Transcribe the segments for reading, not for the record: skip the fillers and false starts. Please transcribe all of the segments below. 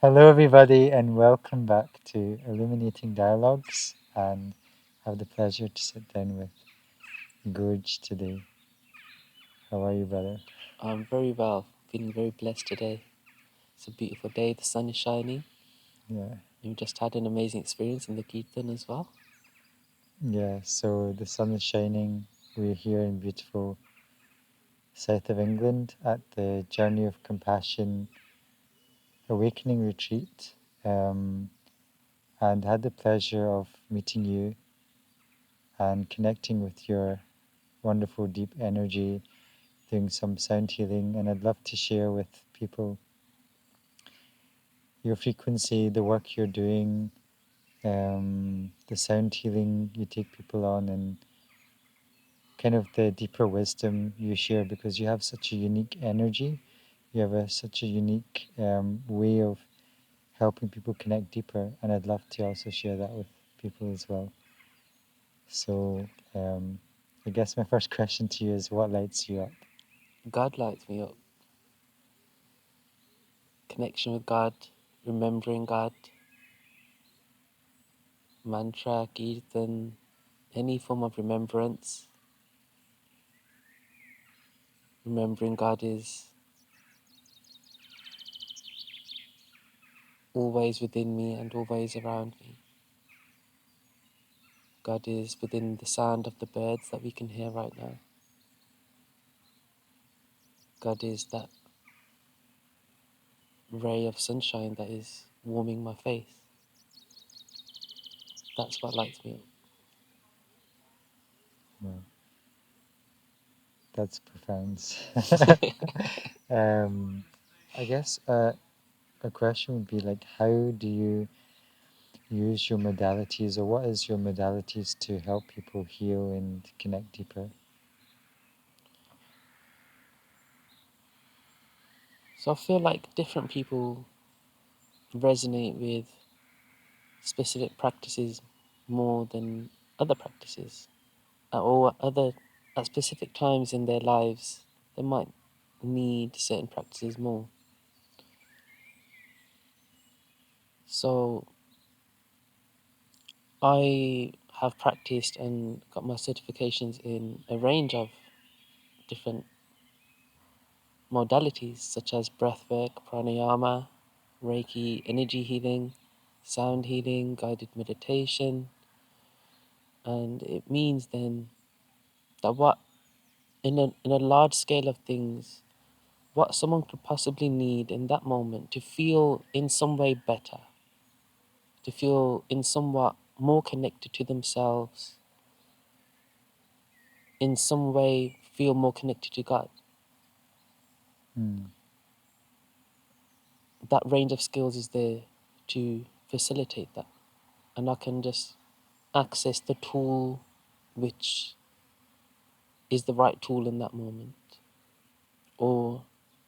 Hello, everybody, and welcome back to Illuminating Dialogues. And I have the pleasure to sit down with Gurj today. How are you, brother? I'm very well, feeling very blessed today. It's a beautiful day, the sun is shining. Yeah, You just had an amazing experience in the Kirtan as well. yeah. So the sun is shining. We're here in beautiful south of England at the Journey of Compassion Awakening Retreat, and had the pleasure of meeting you and connecting with your wonderful deep energy, doing some sound healing. And I'd love to share with people your frequency, the work you're doing, the sound healing you take people on, and kind of the deeper wisdom you share, because you have such a unique energy. You have such a unique way of helping people connect deeper, and I'd love to also share that with people as well. So I guess my first question to you is, what lights you up? God lights me up. Connection with God, remembering God, mantra, Kirtan, any form of remembrance. Remembering God is always within me and always around me. God is within the sound of the birds that we can hear right now. God is that ray of sunshine that is warming my face. That's what lights me Well, that's profound. up. I guess a question would be like, how do you use your modalities, or what is your modalities to help people heal and connect deeper? So I feel like different people resonate with specific practices more than other practices, or at specific times in their lives they might need certain practices more. So I have practiced and got my certifications in a range of different modalities such as breathwork, pranayama, Reiki, energy healing, sound healing, guided meditation. And it means then that what in a large scale of things, what someone could possibly need in that moment to feel in some way better, to feel in somewhat more connected to themselves, in some way feel more connected to God. Mm. That range of skills is there to facilitate that. And I can just access the tool which is the right tool in that moment, or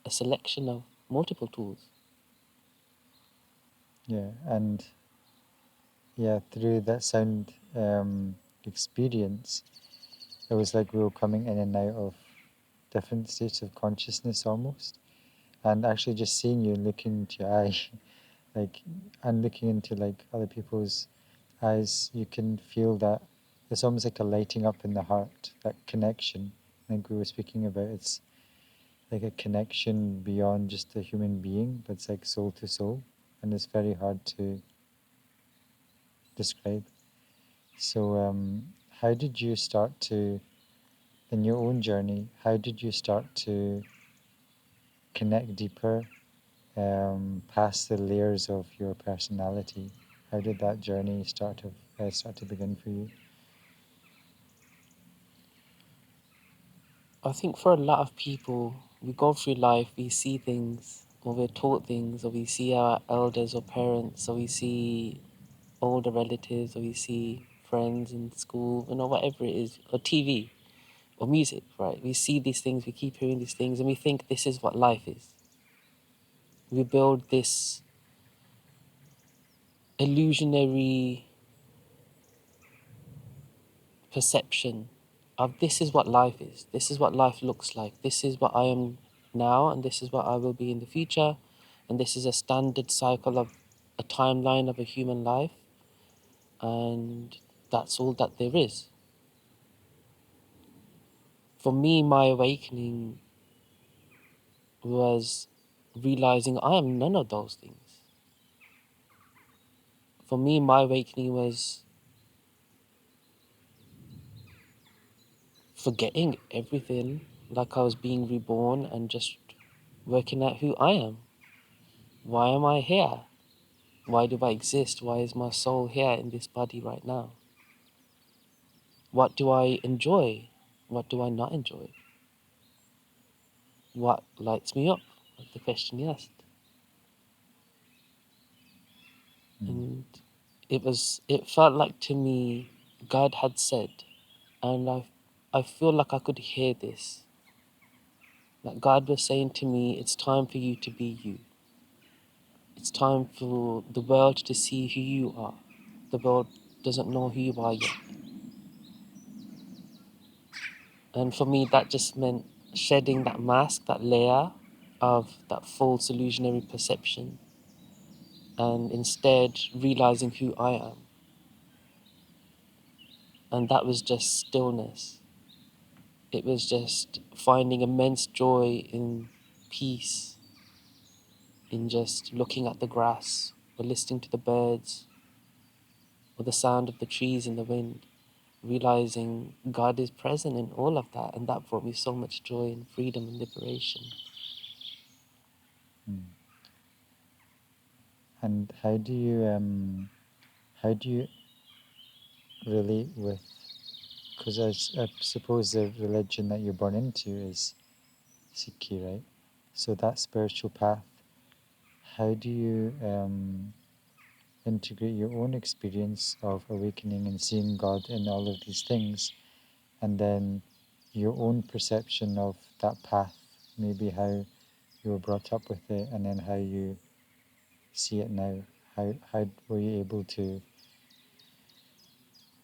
a selection of multiple tools. Yeah, and yeah, through that sound experience, it was like we were coming in and out of different states of consciousness almost. And actually, just seeing you, looking into your eye, like, and looking into like other people's eyes, you can feel that it's almost like a lighting up in the heart, that connection. Like we were speaking about, it's like a connection beyond just a human being, but it's like soul to soul, and it's very hard to describe. So, how did you start to, in your own journey, how did you start to connect deeper, past the layers of your personality? How did that journey start to begin for you? I think for a lot of people, we go through life, we see things, or we're taught things, or we see our elders or parents, or we see older relatives, or we see friends in school, whatever it is, or TV, or music, right? We see these things, we keep hearing these things, and we think this is what life is. We build this illusionary perception of this is what life is, this is what life looks like, this is what I am now, and this is what I will be in the future. And this is a standard cycle of a timeline of a human life, and that's all that there is. For me, my awakening was realizing I am none of those things. For me, my awakening was forgetting everything, like I was being reborn, and just working out who I am. Why am I here? Why do I exist? Why is my soul here in this body right now? What do I enjoy? What do I not enjoy? What lights me up? Like the question you asked. And it felt like to me, God had said, and I feel like I could hear this. That God was saying to me, it's time for you to be you. It's time for the world to see who you are. The world doesn't know who you are yet. And for me, that just meant shedding that mask, that layer of that false illusionary perception, and instead realizing who I am. And that was just stillness. It was just finding immense joy in peace, in just looking at the grass, or listening to the birds, or the sound of the trees in the wind, realizing God is present in all of that. And that brought me so much joy and freedom and liberation. And how do you relate with, because I suppose the religion that you're born into is Sikhi, right? So that spiritual path, how do you integrate your own experience of awakening and seeing God in all of these things, and then your own perception of that path, maybe how you were brought up with it, and then how you see it now? How were you able to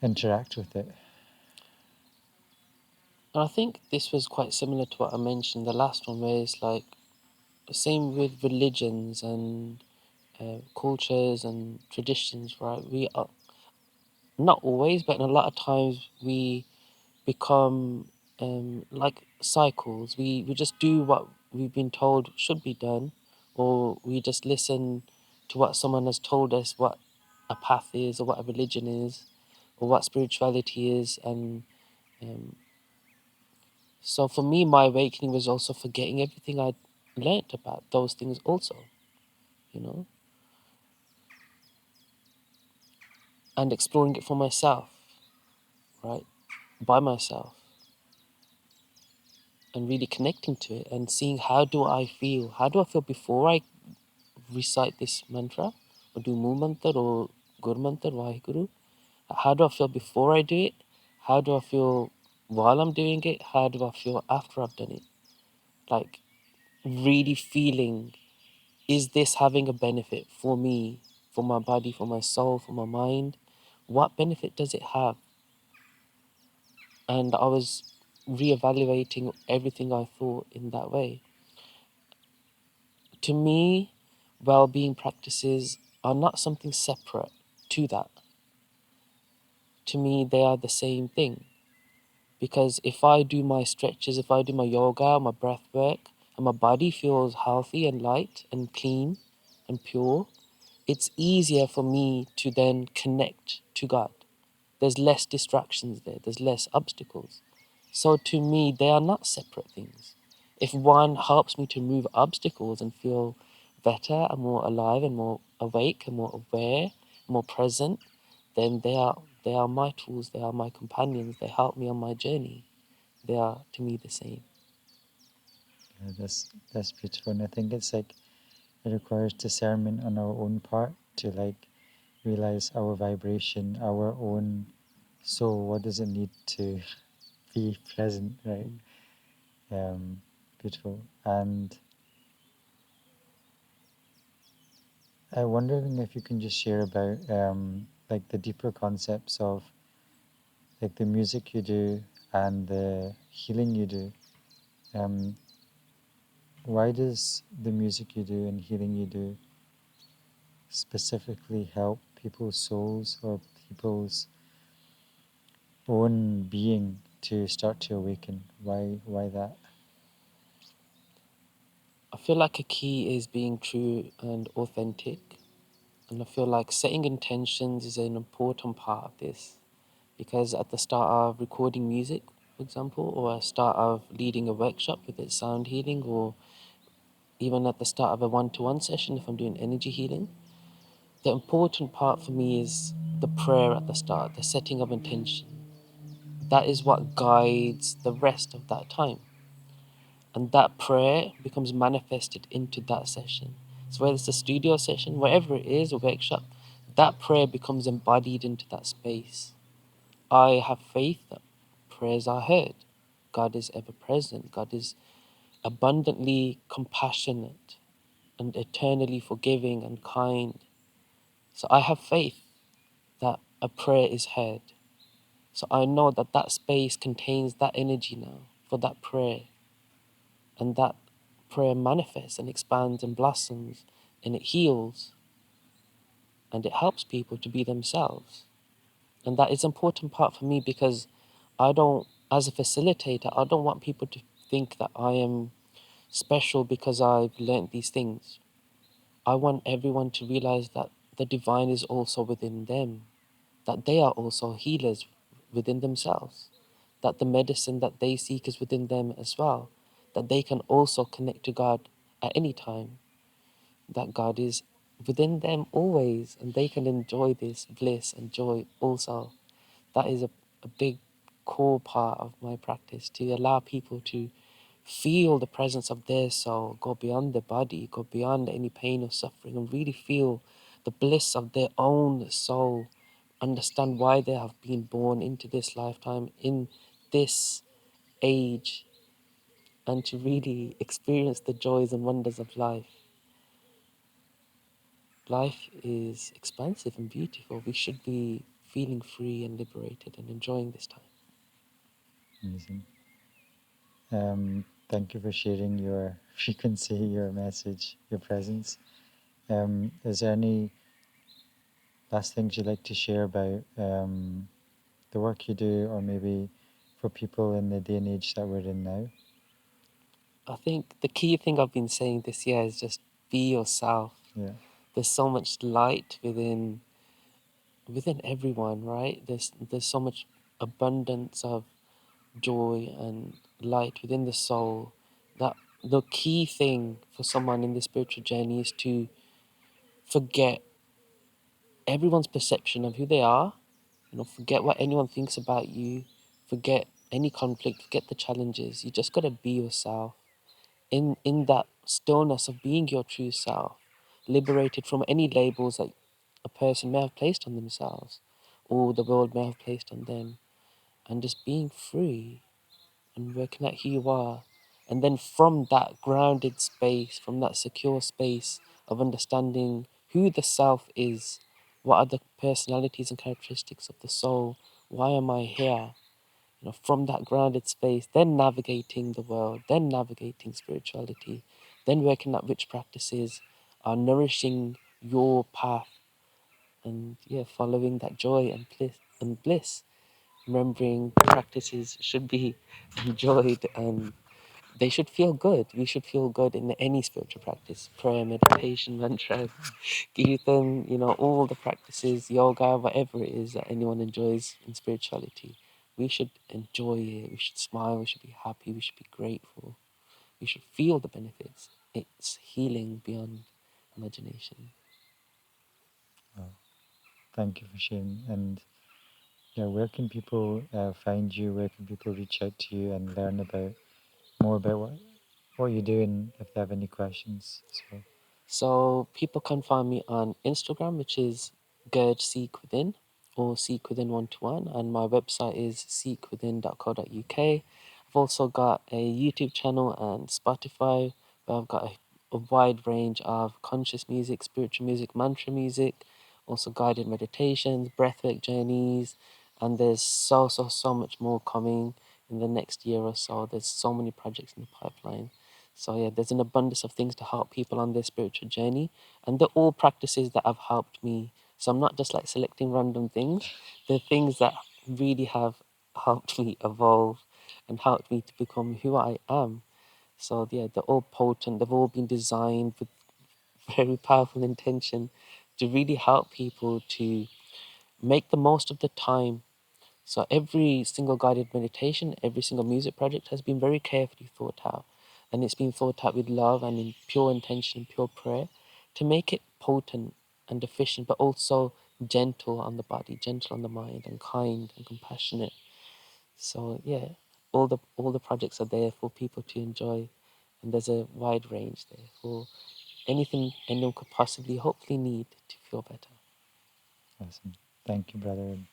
interact with it? And I think this was quite similar to what I mentioned, the last one, where it's like the same with religions and cultures and traditions, right? We are not always, but in a lot of times we become like cycles. We just do what we've been told should be done, or we just listen to what someone has told us what a path is, or what a religion is, or what spirituality is. And um, so for me, my awakening was also forgetting everything I'd learnt about those things also, you know, and exploring it for myself, right, by myself, and really connecting to it and seeing how do I feel? How do I feel before I recite this mantra or do Mool Mantra or Gur Mantra, Vaheguru? How do I feel before I do it? How do I feel while I'm doing it? How do I feel after I've done it? Like really feeling, is this having a benefit for me, for my body, for my soul, for my mind? What benefit does it have? And I was reevaluating everything I thought in that way. To me, well-being practices are not something separate to that. To me, they are the same thing. Because if I do my stretches, if I do my yoga, my breath work, and my body feels healthy and light and clean and pure, it's easier for me to then connect to God. There's less distractions there, there's less obstacles. So to me, they are not separate things. If one helps me to move obstacles and feel better and more alive and more awake and more aware, more present, then they are my tools, they are my companions, they help me on my journey. They are to me the same. Yeah, that's beautiful, and I think it's like it requires discernment on our own part to like realize our vibration, our own soul. What does it need to be present, right? Beautiful. And I'm wondering if you can just share about like the deeper concepts of like the music you do and the healing you do. Um, why does the music you do and healing you do specifically help people's souls or people's own being to start to awaken? Why that? I feel like a key is being true and authentic. And I feel like setting intentions is an important part of this. Because at the start of recording music, for example, or a start of leading a workshop, with its sound healing, or even at the start of a one-to-one session if I'm doing energy healing, the important part for me is the prayer at the start, the setting of intention. That is what guides the rest of that time. And that prayer becomes manifested into that session. So whether it's a studio session, wherever it is, a workshop, that prayer becomes embodied into that space. I have faith that prayers are heard. God is ever present. God is abundantly compassionate and eternally forgiving and kind. So I have faith that a prayer is heard. So I know that that space contains that energy now for that prayer. And that prayer manifests and expands and blossoms and it heals and it helps people to be themselves. And that is an important part for me because I don't, as a facilitator, I don't want people to think that I am special because I've learned these things. I want everyone to realize that the divine is also within them, that they are also healers within themselves, that the medicine that they seek is within them as well, that they can also connect to God at any time, that God is within them always, and they can enjoy this bliss and joy also. That is a big core part of my practice, to allow people to feel the presence of their soul, go beyond their body, go beyond any pain or suffering, and really feel the bliss of their own soul, understand why they have been born into this lifetime, in this age, and to really experience the joys and wonders of life. Life is expansive and beautiful. We should be feeling free and liberated and enjoying this time. Amazing. Thank you for sharing your frequency, your message, your presence. Is there any last things you'd like to share about the work you do, or maybe for people in the day and age that we're in now? I think the key thing I've been saying this year is just be yourself. Yeah. There's so much light within everyone, right? There's so much abundance of joy and light within the soul, that the key thing for someone in the spiritual journey is to forget everyone's perception of who they are. Forget what anyone thinks about you, forget any conflict, forget the challenges. You just got to be yourself in that stillness of being your true self, liberated from any labels that a person may have placed on themselves or the world may have placed on them, and just being free and working out who you are. And then from that grounded space, from that secure space of understanding who the self is, what are the personalities and characteristics of the soul, why am I here? From that grounded space, then navigating the world, then navigating spirituality, then working out which practices are nourishing your path, and following that joy and bliss. Remembering practices should be enjoyed and they should feel good. We should feel good in any spiritual practice, prayer, meditation, mantra, kirtan, all the practices, yoga, whatever it is that anyone enjoys in spirituality. We should enjoy it. We should smile. We should be happy. We should be grateful. We should feel the benefits. It's healing beyond imagination. Well, thank you for sharing. And yeah, where can people find you? Where can people reach out to you and learn about more about what you do, and if they have any questions as well? So people can find me on Instagram, which is Gurj Seek Within, or Seek Within 121, and my website is seekwithin.co.uk. I've also got a YouTube channel and Spotify where I've got a wide range of conscious music, spiritual music, mantra music, also guided meditations, breathwork journeys, and there's so much more coming in the next year or so. There's so many projects in the pipeline. So yeah, there's an abundance of things to help people on their spiritual journey, and they're all practices that have helped me. So I'm not just like selecting random things. They're things that really have helped me evolve and helped me to become who I am. So yeah, they're all potent. They've all been designed with very powerful intention to really help people to make the most of the time. So every single guided meditation, every single music project has been very carefully thought out. And it's been thought out with love and in pure intention, pure prayer, to make it potent and efficient, but also gentle on the body, gentle on the mind, and kind and compassionate. So yeah, all the projects are there for people to enjoy, and there's a wide range there for anything anyone could possibly hopefully need to feel better. Awesome. Thank you, brother. And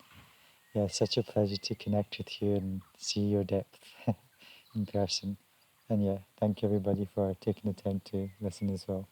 yeah, it's such a pleasure to connect with you and see your depth in person. And yeah, thank you everybody for taking the time to listen as well.